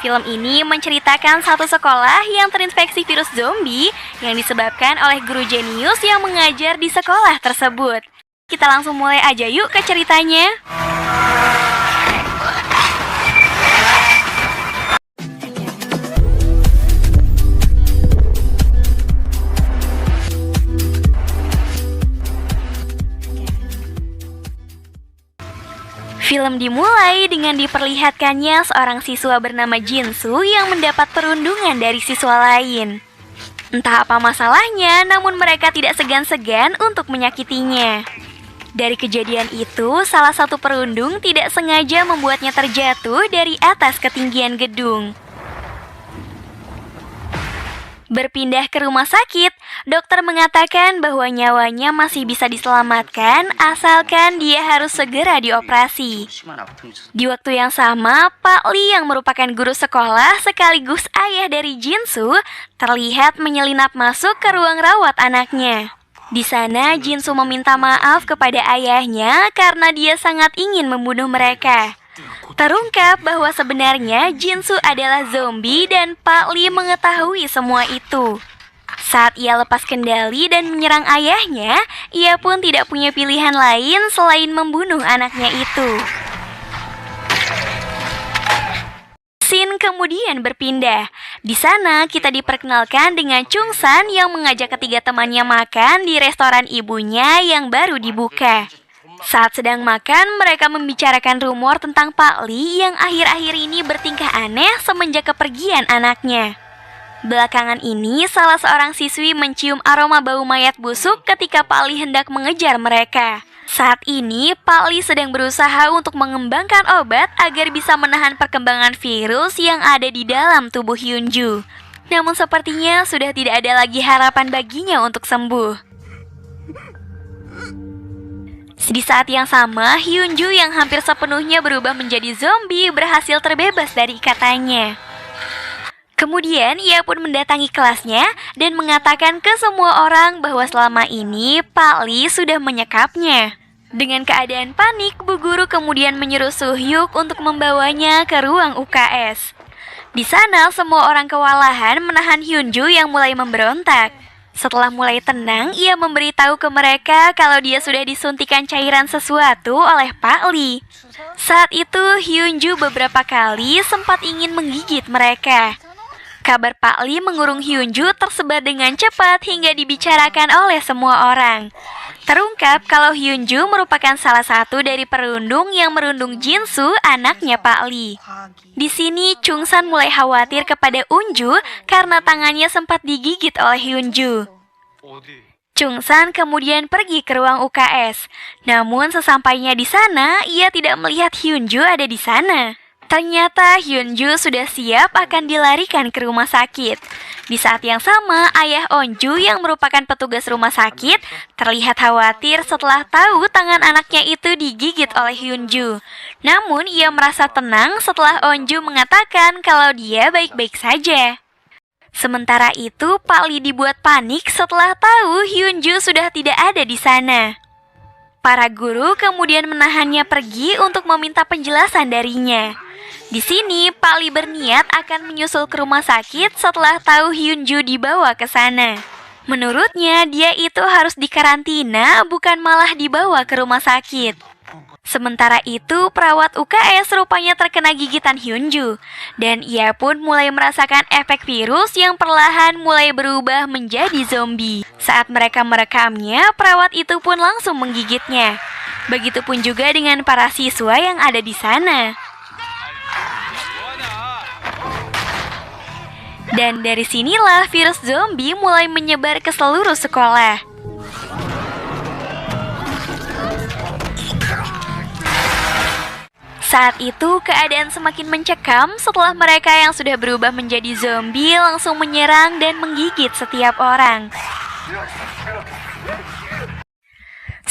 Film ini menceritakan satu sekolah yang terinfeksi virus zombie yang disebabkan oleh guru jenius yang mengajar di sekolah tersebut. Kita langsung mulai aja yuk ke ceritanya. Film dimulai dengan diperlihatkannya seorang siswa bernama Jinsu yang mendapat perundungan dari siswa lain. Entah apa masalahnya, namun mereka tidak segan-segan untuk menyakitinya. Dari kejadian itu, salah satu perundung tidak sengaja membuatnya terjatuh dari atas ketinggian gedung. Berpindah ke rumah sakit, dokter mengatakan bahwa nyawanya masih bisa diselamatkan asalkan dia harus segera dioperasi. Di waktu yang sama, Pak Lee yang merupakan guru sekolah sekaligus ayah dari Jinsu terlihat menyelinap masuk ke ruang rawat anaknya. Di sana, Jinsu meminta maaf kepada ayahnya karena dia sangat ingin membunuh mereka. Terungkap bahwa sebenarnya Jinsu adalah zombie dan Pak Lee mengetahui semua itu. Saat ia lepas kendali dan menyerang ayahnya, ia pun tidak punya pilihan lain selain membunuh anaknya itu. Scene kemudian berpindah. Di sana kita diperkenalkan dengan Chung San yang mengajak ketiga temannya makan di restoran ibunya yang baru dibuka. Saat sedang makan, mereka membicarakan rumor tentang Pak Lee yang akhir-akhir ini bertingkah aneh semenjak kepergian anaknya. Belakangan ini, salah seorang siswi mencium aroma bau mayat busuk ketika Pak Lee hendak mengejar mereka. Saat ini, Pak Lee sedang berusaha untuk mengembangkan obat agar bisa menahan perkembangan virus yang ada di dalam tubuh Hyunju. Namun sepertinya sudah tidak ada lagi harapan baginya untuk sembuh. Di saat yang sama, Hyunju yang hampir sepenuhnya berubah menjadi zombie berhasil terbebas dari ikatannya. Kemudian ia pun mendatangi kelasnya dan mengatakan ke semua orang bahwa selama ini Pak Lee sudah menyekapnya. Dengan keadaan panik, Bu Guru kemudian menyuruh Suhyuk untuk membawanya ke ruang UKS. Di sana semua orang kewalahan menahan Hyunju yang mulai memberontak. Setelah mulai tenang, ia memberitahu ke mereka kalau dia sudah disuntikan cairan sesuatu oleh Pak Lee. Saat itu, Hyunju beberapa kali sempat ingin menggigit mereka. Kabar Pak Lee mengurung Hyunju tersebar dengan cepat hingga dibicarakan oleh semua orang. Terungkap kalau Hyunju merupakan salah satu dari perundung yang merundung Jinsu, anaknya Pak Lee. Di sini, Chung San mulai khawatir kepada Unju karena tangannya sempat digigit oleh Hyunju. Chung San kemudian pergi ke ruang UKS. Namun sesampainya di sana, ia tidak melihat Hyunju ada di sana. Ternyata Hyunju sudah siap akan dilarikan ke rumah sakit. Di saat yang sama, ayah Onju yang merupakan petugas rumah sakit terlihat khawatir setelah tahu tangan anaknya itu digigit oleh Hyunju. Namun ia merasa tenang setelah Onju mengatakan kalau dia baik-baik saja. Sementara itu, Pak Lee dibuat panik setelah tahu Hyunju sudah tidak ada di sana. Para guru kemudian menahannya pergi untuk meminta penjelasan darinya. Di sini, Pak Lee berniat akan menyusul ke rumah sakit setelah tahu Hyunju dibawa ke sana. Menurutnya, dia itu harus dikarantina, bukan malah dibawa ke rumah sakit. Sementara itu, perawat UKS rupanya terkena gigitan Hyunju, dan ia pun mulai merasakan efek virus yang perlahan mulai berubah menjadi zombie. Saat mereka merekamnya, perawat itu pun langsung menggigitnya. Begitupun juga dengan para siswa yang ada di sana. Dan dari sinilah virus zombie mulai menyebar ke seluruh sekolah. Saat itu keadaan semakin mencekam setelah mereka yang sudah berubah menjadi zombie langsung menyerang dan menggigit setiap orang.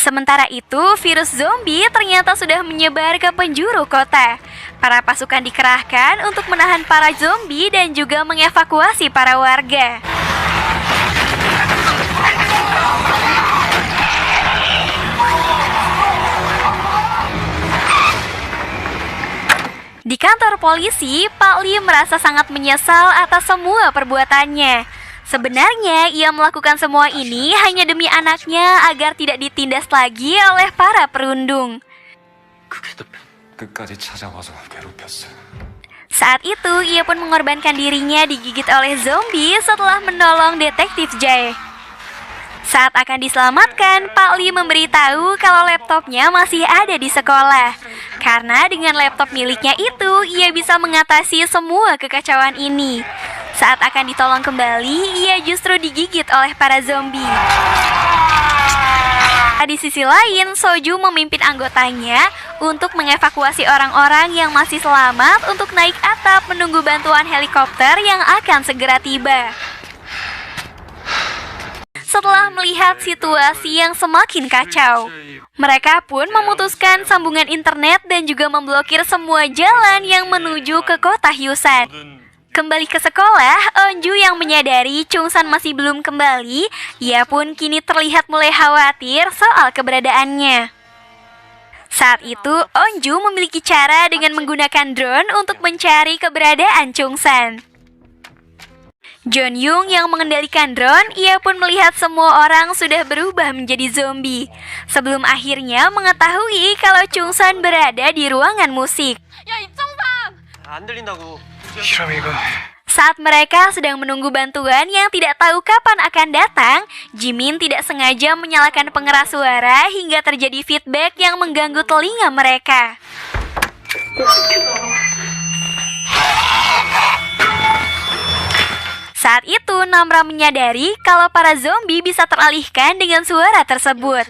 Sementara itu, virus zombie ternyata sudah menyebar ke penjuru kota. Para pasukan dikerahkan untuk menahan para zombie dan juga mengevakuasi para warga. Di kantor polisi, Pak Lee merasa sangat menyesal atas semua perbuatannya. Sebenarnya ia melakukan semua ini hanya demi anaknya agar tidak ditindas lagi oleh para perundung. 끝까지 찾아와서 괴롭혔어요. Saat itu, ia pun mengorbankan dirinya digigit oleh zombie setelah menolong detektif Jae. Saat akan diselamatkan, Pak Lee memberitahu kalau laptopnya masih ada di sekolah. Karena dengan laptop miliknya itu, ia bisa mengatasi semua kekacauan ini. Saat akan ditolong kembali, ia justru digigit oleh para zombie. Di sisi lain, Soju memimpin anggotanya untuk mengevakuasi orang-orang yang masih selamat untuk naik atap menunggu bantuan helikopter yang akan segera tiba. Setelah melihat situasi yang semakin kacau, mereka pun memutuskan sambungan internet dan juga memblokir semua jalan yang menuju ke kota Hyusan. Kembali ke sekolah, Onju yang menyadari Chungsan masih belum kembali, ia pun kini terlihat mulai khawatir soal keberadaannya. Saat itu, Onju memiliki cara dengan menggunakan drone untuk mencari keberadaan Chungsan. John Young yang mengendalikan drone, ia pun melihat semua orang sudah berubah menjadi zombie. Sebelum akhirnya mengetahui kalau Chungsan berada di ruangan musik. 안 들린다고. Saat mereka sedang menunggu bantuan yang tidak tahu kapan akan datang, Jimin tidak sengaja menyalakan pengeras suara hingga terjadi feedback yang mengganggu telinga mereka. Saat itu, Namra menyadari kalau para zombie bisa teralihkan dengan suara tersebut.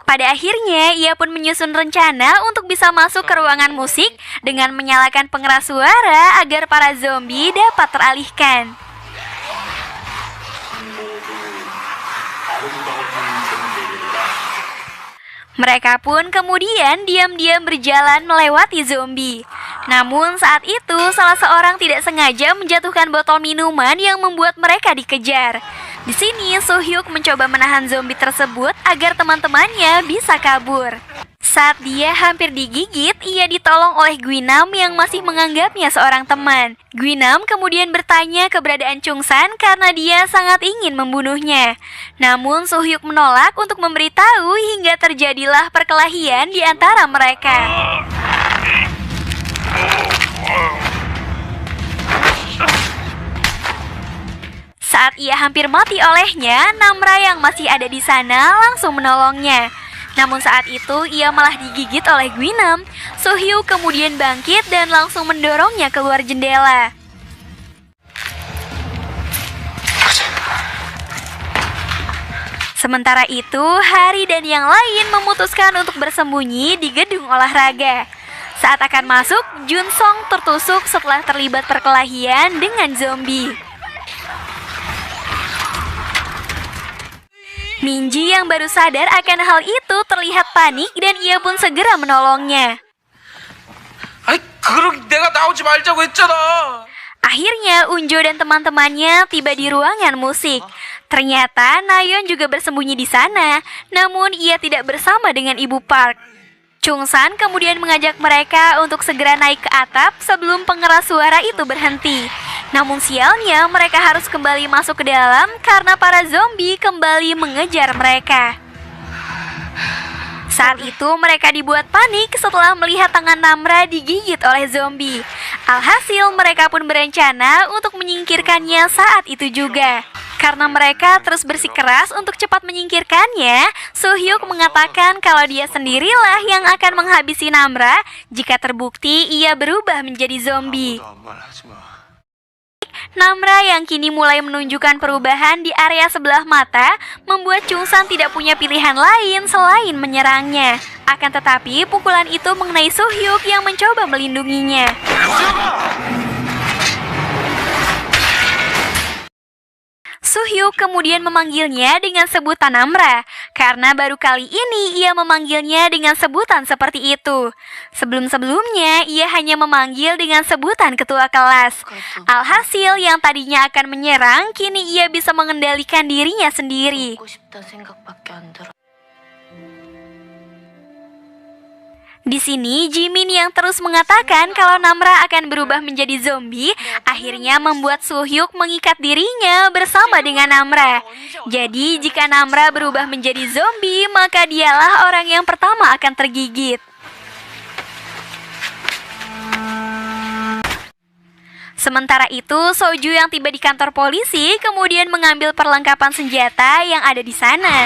Pada akhirnya, ia pun menyusun rencana untuk bisa masuk ke ruangan musik dengan menyalakan pengeras suara agar para zombie dapat teralihkan. Mereka pun kemudian diam-diam berjalan melewati zombie. Namun saat itu salah seorang tidak sengaja menjatuhkan botol minuman yang membuat mereka dikejar. Di sini So-hyuk mencoba menahan zombie tersebut agar teman-temannya bisa kabur. Saat dia hampir digigit, ia ditolong oleh Guinam yang masih menganggapnya seorang teman. Guinam kemudian bertanya keberadaan Chungsan karena dia sangat ingin membunuhnya. Namun So-hyuk menolak untuk memberitahu hingga terjadilah perkelahian di antara mereka. Saat ia hampir mati olehnya, Namra yang masih ada di sana langsung menolongnya. Namun saat itu ia malah digigit oleh Guinam. So-hyuk kemudian bangkit dan langsung mendorongnya keluar jendela. Sementara itu, Hari dan yang lain memutuskan untuk bersembunyi di gedung olahraga. Saat akan masuk, Jun Song tertusuk setelah terlibat perkelahian dengan zombie. Minji yang baru sadar akan hal itu terlihat panik dan ia pun segera menolongnya. 아이, 그럼 내가 나오지 말자고 했잖아. Akhirnya Unjo dan teman-temannya tiba di ruangan musik. Ternyata Nayeon juga bersembunyi di sana, namun ia tidak bersama dengan Ibu Park. Chungsan kemudian mengajak mereka untuk segera naik ke atap sebelum pengeras suara itu berhenti. Namun sialnya mereka harus kembali masuk ke dalam karena para zombie kembali mengejar mereka. Saat itu mereka dibuat panik setelah melihat tangan Namra digigit oleh zombie. Alhasil mereka pun berencana untuk menyingkirkannya saat itu juga. Karena mereka terus bersikeras untuk cepat menyingkirkannya, So-hyuk mengatakan kalau dia sendirilah yang akan menghabisi Namra jika terbukti ia berubah menjadi zombie. Namra yang kini mulai menunjukkan perubahan di area sebelah mata membuat Chungsan tidak punya pilihan lain selain menyerangnya. Akan tetapi pukulan itu mengenai So-hyuk yang mencoba melindunginya. So-hyuk kemudian memanggilnya dengan sebutan Namra, karena baru kali ini ia memanggilnya dengan sebutan seperti itu. Sebelum-sebelumnya, ia hanya memanggil dengan sebutan ketua kelas. Alhasil yang tadinya akan menyerang, kini ia bisa mengendalikan dirinya sendiri. Di sini, Jimin yang terus mengatakan kalau Namra akan berubah menjadi zombie, akhirnya membuat Soo-hyuk mengikat dirinya bersama dengan Namra. Jadi, jika Namra berubah menjadi zombie, maka dialah orang yang pertama akan tergigit. Sementara itu, Soju yang tiba di kantor polisi kemudian mengambil perlengkapan senjata yang ada di sana.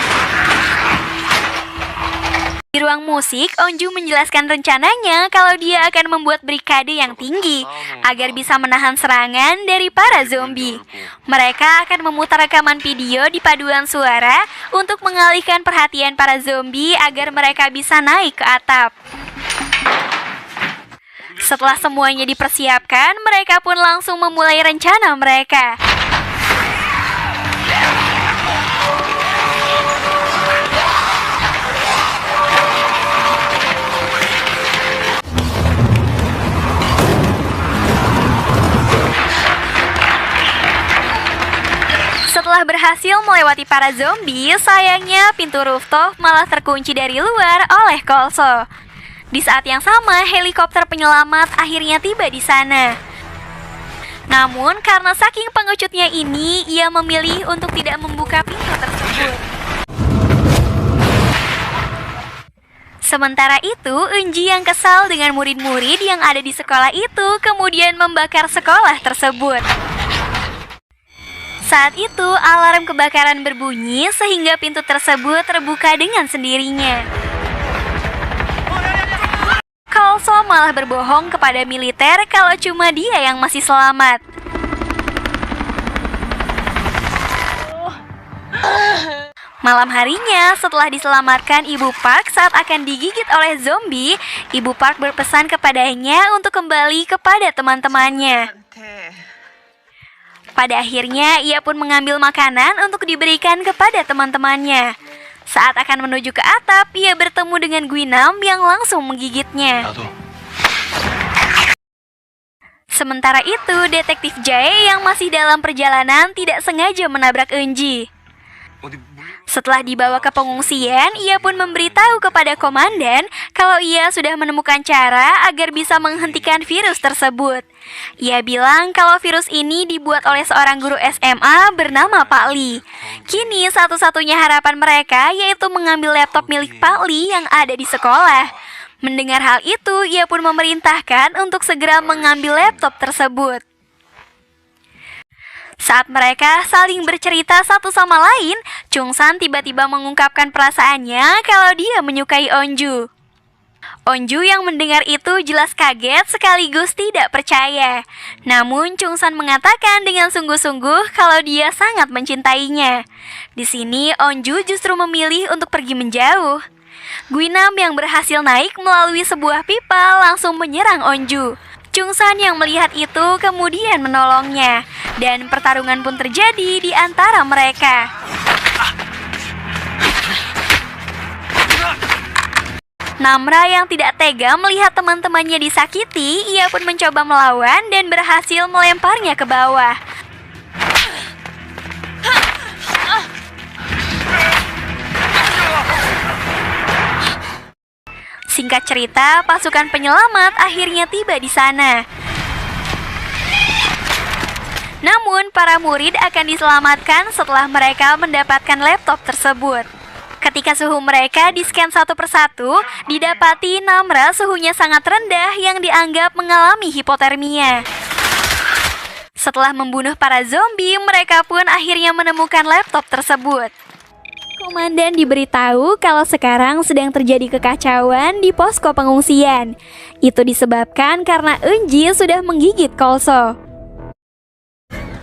Di ruang musik, Onju menjelaskan rencananya kalau dia akan membuat brigade yang tinggi agar bisa menahan serangan dari para zombie. Mereka akan memutar rekaman video di paduan suara untuk mengalihkan perhatian para zombie agar mereka bisa naik ke atap. Setelah semuanya dipersiapkan, mereka pun langsung memulai rencana mereka. Setelah berhasil melewati para zombie, sayangnya pintu rooftop malah terkunci dari luar oleh Kolso. Di saat yang sama, helikopter penyelamat akhirnya tiba di sana. Namun, karena saking pengecutnya ini, ia memilih untuk tidak membuka pintu tersebut. Sementara itu, Eunji yang kesal dengan murid-murid yang ada di sekolah itu kemudian membakar sekolah tersebut. Saat itu, alarm kebakaran berbunyi sehingga pintu tersebut terbuka dengan sendirinya. Kolso malah berbohong kepada militer kalau cuma dia yang masih selamat. Malam harinya, setelah diselamatkan Ibu Park saat akan digigit oleh zombie, Ibu Park berpesan kepadanya untuk kembali kepada teman-temannya. Pada akhirnya, ia pun mengambil makanan untuk diberikan kepada teman-temannya. Saat akan menuju ke atap, ia bertemu dengan Guinam yang langsung menggigitnya. Sementara itu, Detektif Jae yang masih dalam perjalanan tidak sengaja menabrak Eunji. Setelah dibawa ke pengungsian, ia pun memberitahu kepada komandan kalau ia sudah menemukan cara agar bisa menghentikan virus tersebut. Ia bilang kalau virus ini dibuat oleh seorang guru SMA bernama Pak Lee. Kini satu-satunya harapan mereka yaitu mengambil laptop milik Pak Lee yang ada di sekolah. Mendengar hal itu, ia pun memerintahkan untuk segera mengambil laptop tersebut. Saat mereka saling bercerita satu sama lain, Chungsan tiba-tiba mengungkapkan perasaannya kalau dia menyukai Onju. Onju yang mendengar itu jelas kaget sekaligus tidak percaya. Namun Chungsan mengatakan dengan sungguh-sungguh kalau dia sangat mencintainya. Di sini Onju justru memilih untuk pergi menjauh. Guinam yang berhasil naik melalui sebuah pipa langsung menyerang Onju. Chungsan yang melihat itu kemudian menolongnya, dan pertarungan pun terjadi di antara mereka. Namra yang tidak tega melihat teman-temannya disakiti, ia pun mencoba melawan dan berhasil melemparnya ke bawah. Singkat cerita, pasukan penyelamat akhirnya tiba di sana. Namun, para murid akan diselamatkan setelah mereka mendapatkan laptop tersebut. Ketika suhu mereka di-scan satu persatu, didapati Namra suhunya sangat rendah yang dianggap mengalami hipotermia. Setelah membunuh para zombie, mereka pun akhirnya menemukan laptop tersebut. Komandan diberitahu kalau sekarang sedang terjadi kekacauan di posko pengungsian. Itu disebabkan karena Eunji sudah menggigit Kolso.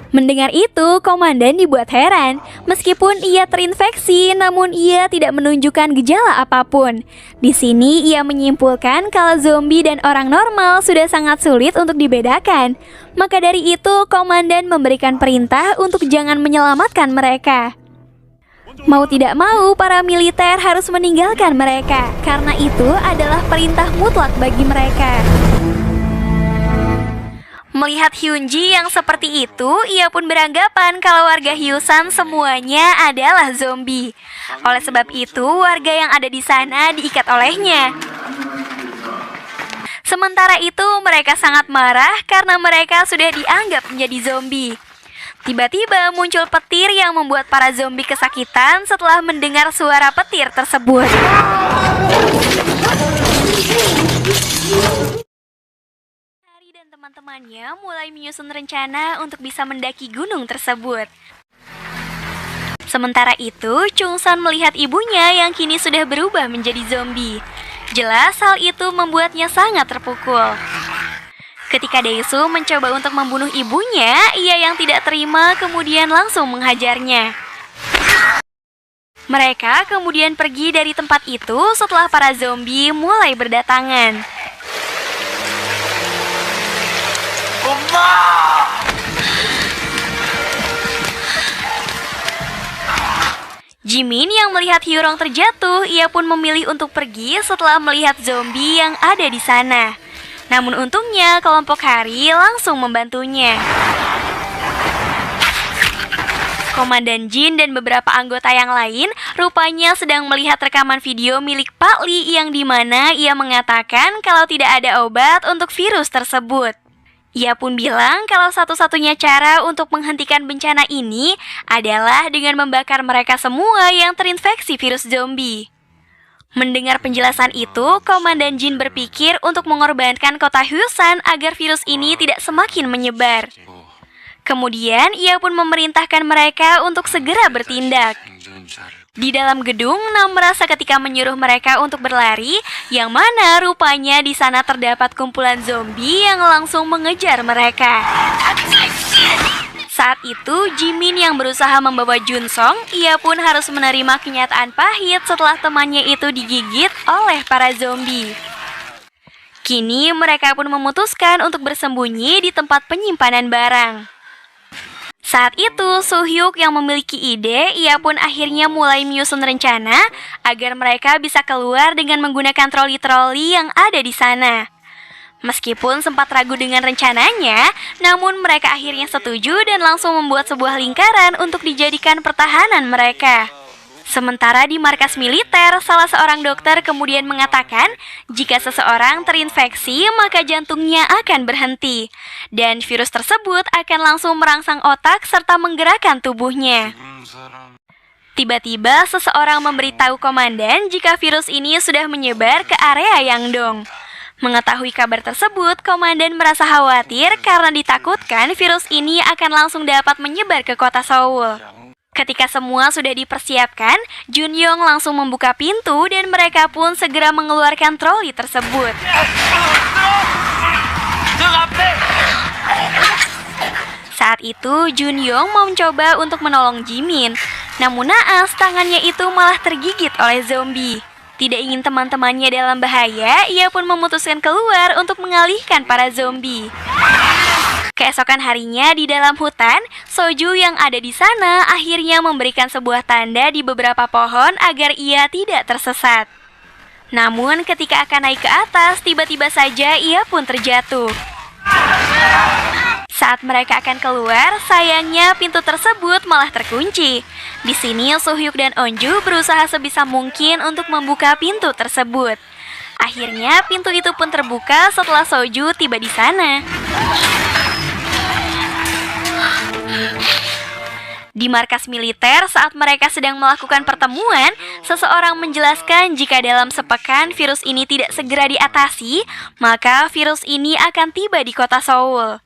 Mendengar itu, komandan dibuat heran. Meskipun ia terinfeksi, namun ia tidak menunjukkan gejala apapun. Di sini ia menyimpulkan kalau zombie dan orang normal sudah sangat sulit untuk dibedakan. Maka dari itu, komandan memberikan perintah untuk jangan menyelamatkan mereka. Mau tidak mau, para militer harus meninggalkan mereka, karena itu adalah perintah mutlak bagi mereka. Melihat Hyunji yang seperti itu, ia pun beranggapan kalau warga Hyusan semuanya adalah zombie. Oleh sebab itu, warga yang ada di sana diikat olehnya. Sementara itu, mereka sangat marah karena mereka sudah dianggap menjadi zombie. Tiba-tiba muncul petir yang membuat para zombie kesakitan setelah mendengar suara petir tersebut. Harry dan teman-temannya mulai menyusun rencana untuk bisa mendaki gunung tersebut. Sementara itu, Chungsan melihat ibunya yang kini sudah berubah menjadi zombie. Jelas hal itu membuatnya sangat terpukul. Ketika Daesu mencoba untuk membunuh ibunya, ia yang tidak terima kemudian langsung menghajarnya. Mereka kemudian pergi dari tempat itu setelah para zombie mulai berdatangan. Jimin yang melihat Hyurong terjatuh, ia pun memilih untuk pergi setelah melihat zombie yang ada di sana. Namun untungnya kelompok Harry langsung membantunya. Komandan Jin dan beberapa anggota yang lain rupanya sedang melihat rekaman video milik Pak Lee yang dimana ia mengatakan kalau tidak ada obat untuk virus tersebut. Ia pun bilang kalau satu-satunya cara untuk menghentikan bencana ini adalah dengan membakar mereka semua yang terinfeksi virus zombie. Mendengar penjelasan itu, Komandan Jin berpikir untuk mengorbankan kota Husan agar virus ini tidak semakin menyebar. Kemudian, ia pun memerintahkan mereka untuk segera bertindak. Di dalam gedung, Nam merasa ketika menyuruh mereka untuk berlari, yang mana rupanya di sana terdapat kumpulan zombie yang langsung mengejar mereka. Saat itu, Jimin yang berusaha membawa Junsong, ia pun harus menerima kenyataan pahit setelah temannya itu digigit oleh para zombie. Kini, mereka pun memutuskan untuk bersembunyi di tempat penyimpanan barang. Saat itu, Suhyuk yang memiliki ide, ia pun akhirnya mulai menyusun rencana agar mereka bisa keluar dengan menggunakan troli-troli yang ada di sana. Meskipun sempat ragu dengan rencananya, namun mereka akhirnya setuju dan langsung membuat sebuah lingkaran untuk dijadikan pertahanan mereka. Sementara di markas militer, salah seorang dokter kemudian mengatakan jika seseorang terinfeksi maka jantungnya akan berhenti dan virus tersebut akan langsung merangsang otak serta menggerakkan tubuhnya. Tiba-tiba seseorang memberitahu komandan jika virus ini sudah menyebar ke area Yangdong. Mengetahui kabar tersebut, komandan merasa khawatir karena ditakutkan virus ini akan langsung dapat menyebar ke kota Seoul. Ketika semua sudah dipersiapkan, Junyong langsung membuka pintu dan mereka pun segera mengeluarkan troli tersebut. Saat itu, Junyong mau mencoba untuk menolong Jimin. Namun naas, tangannya itu malah tergigit oleh zombie. Tidak ingin teman-temannya dalam bahaya, ia pun memutuskan keluar untuk mengalihkan para zombie. Keesokan harinya di dalam hutan, Soju yang ada di sana akhirnya memberikan sebuah tanda di beberapa pohon agar ia tidak tersesat. Namun ketika akan naik ke atas, tiba-tiba saja ia pun terjatuh. Saat mereka akan keluar, sayangnya pintu tersebut malah terkunci. Di sini Suhyuk dan Onju berusaha sebisa mungkin untuk membuka pintu tersebut. Akhirnya pintu itu pun terbuka setelah Soju tiba di sana. Di markas militer, saat mereka sedang melakukan pertemuan, seseorang menjelaskan jika dalam sepekan virus ini tidak segera diatasi, maka virus ini akan tiba di kota Seoul.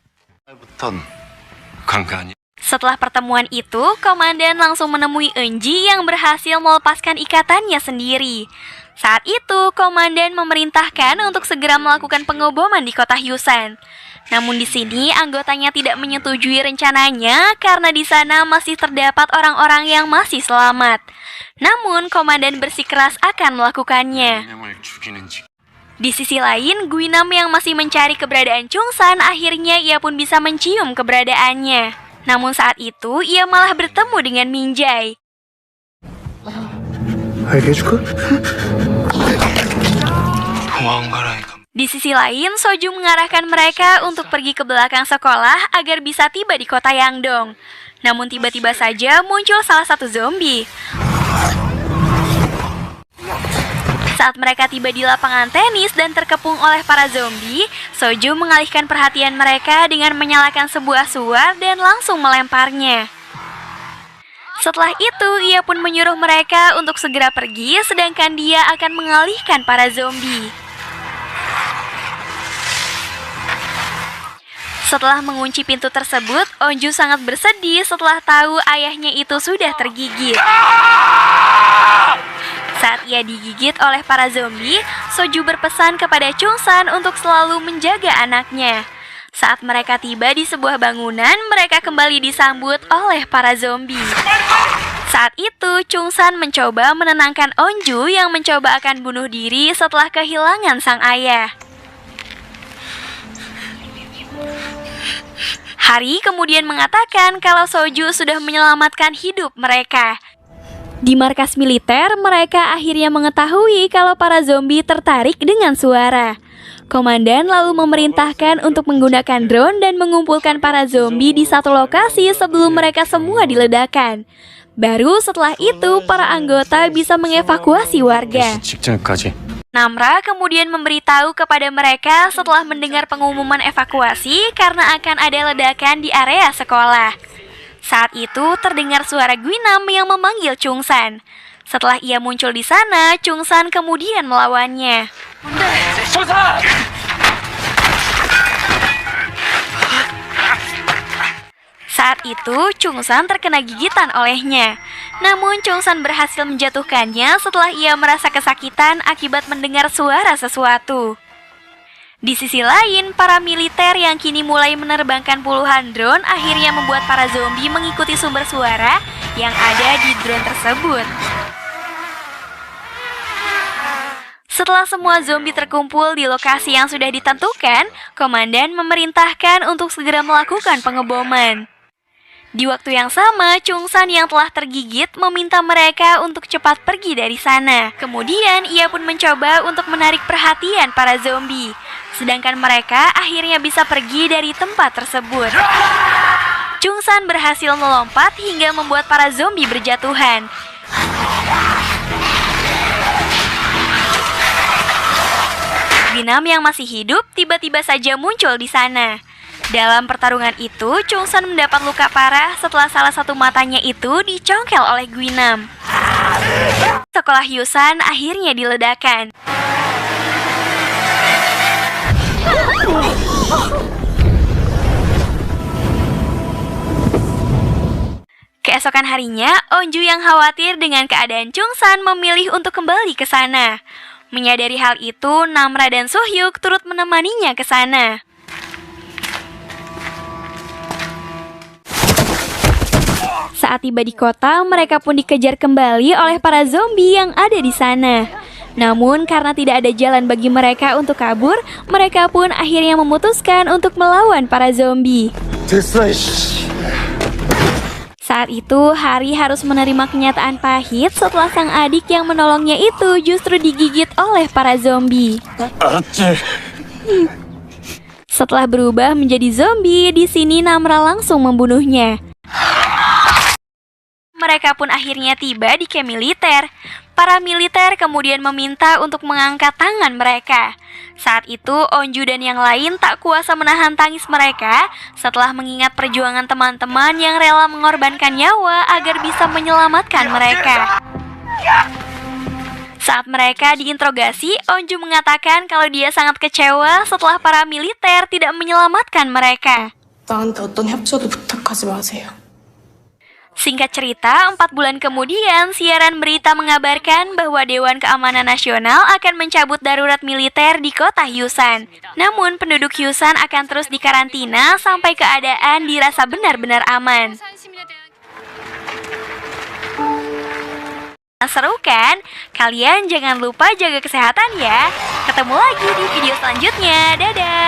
Setelah pertemuan itu, komandan langsung menemui Eunji yang berhasil melepaskan ikatannya sendiri. Saat itu, komandan memerintahkan untuk segera melakukan pengoboman di kota Hyusan. Namun di sini anggotanya tidak menyetujui rencananya karena di sana masih terdapat orang-orang yang masih selamat. Namun komandan bersikeras akan melakukannya. Di sisi lain, Guinam yang masih mencari keberadaan Chungsan akhirnya ia pun bisa mencium keberadaannya. Namun saat itu ia malah bertemu dengan Minjai. Di sisi lain, Soju mengarahkan mereka untuk pergi ke belakang sekolah agar bisa tiba di kota Yangdong. Namun tiba-tiba saja muncul salah satu zombie. Saat mereka tiba di lapangan tenis dan terkepung oleh para zombie, Soju mengalihkan perhatian mereka dengan menyalakan sebuah suar dan langsung melemparnya. Setelah itu, ia pun menyuruh mereka untuk segera pergi, sedangkan dia akan mengalihkan para zombie. Setelah mengunci pintu tersebut, Onju sangat bersedih setelah tahu ayahnya itu sudah tergigit. Saat ia digigit oleh para zombie, Soju berpesan kepada Chungsan untuk selalu menjaga anaknya. Saat mereka tiba di sebuah bangunan, mereka kembali disambut oleh para zombie. Saat itu, Chungsan mencoba menenangkan Onju yang mencoba akan bunuh diri setelah kehilangan sang ayah. Hari kemudian mengatakan kalau Soju sudah menyelamatkan hidup mereka. Di markas militer, mereka akhirnya mengetahui kalau para zombie tertarik dengan suara. Komandan lalu memerintahkan untuk menggunakan drone dan mengumpulkan para zombie di satu lokasi sebelum mereka semua diledakkan. Baru setelah itu, para anggota bisa mengevakuasi warga. 직전까지. Namra kemudian memberitahu kepada mereka setelah mendengar pengumuman evakuasi karena akan ada ledakan di area sekolah. Saat itu terdengar suara Guinam yang memanggil Chungsan. Setelah ia muncul di sana, Chungsan kemudian melawannya. Saat itu, Chungsan terkena gigitan olehnya. Namun, Chungsan berhasil menjatuhkannya setelah ia merasa kesakitan akibat mendengar suara sesuatu. Di sisi lain, para militer yang kini mulai menerbangkan puluhan drone akhirnya membuat para zombie mengikuti sumber suara yang ada di drone tersebut. Setelah semua zombie terkumpul di lokasi yang sudah ditentukan, komandan memerintahkan untuk segera melakukan pengeboman. Di waktu yang sama, Chungsan yang telah tergigit meminta mereka untuk cepat pergi dari sana. Kemudian, ia pun mencoba untuk menarik perhatian para zombie. Sedangkan mereka akhirnya bisa pergi dari tempat tersebut. Chungsan berhasil melompat hingga membuat para zombie berjatuhan. Guinam yang masih hidup tiba-tiba saja muncul di sana. Dalam pertarungan itu, Chungsan mendapat luka parah setelah salah satu matanya itu dicongkel oleh Guinam. Sekolah Hyusan akhirnya diledakkan. Keesokan harinya, Onju yang khawatir dengan keadaan Chungsan memilih untuk kembali ke sana. Menyadari hal itu, Namra dan Sohyuk turut menemaninya ke sana. Saat tiba di kota, mereka pun dikejar kembali oleh para zombie yang ada di sana. Namun karena tidak ada jalan bagi mereka untuk kabur, mereka pun akhirnya memutuskan untuk melawan para zombie. Saat itu, Hari harus menerima kenyataan pahit setelah sang adik yang menolongnya itu justru digigit oleh para zombie. Setelah berubah menjadi zombie, di sini Namra langsung membunuhnya. Mereka pun akhirnya tiba di camp militer. Para militer kemudian meminta untuk mengangkat tangan mereka. Saat itu, Onju dan yang lain tak kuasa menahan tangis mereka setelah mengingat perjuangan teman-teman yang rela mengorbankan nyawa agar bisa menyelamatkan mereka. Saat mereka diinterogasi, Onju mengatakan kalau dia sangat kecewa setelah para militer tidak menyelamatkan mereka. 나한테 어떤 협조도 부탁하지 마세요. Singkat cerita, 4 bulan kemudian, siaran berita mengabarkan bahwa Dewan Keamanan Nasional akan mencabut darurat militer di kota Hyusan. Namun, penduduk Hyusan akan terus dikarantina sampai keadaan dirasa benar-benar aman. Seru kan? Kalian jangan lupa jaga kesehatan ya. Ketemu lagi di video selanjutnya. Dadah!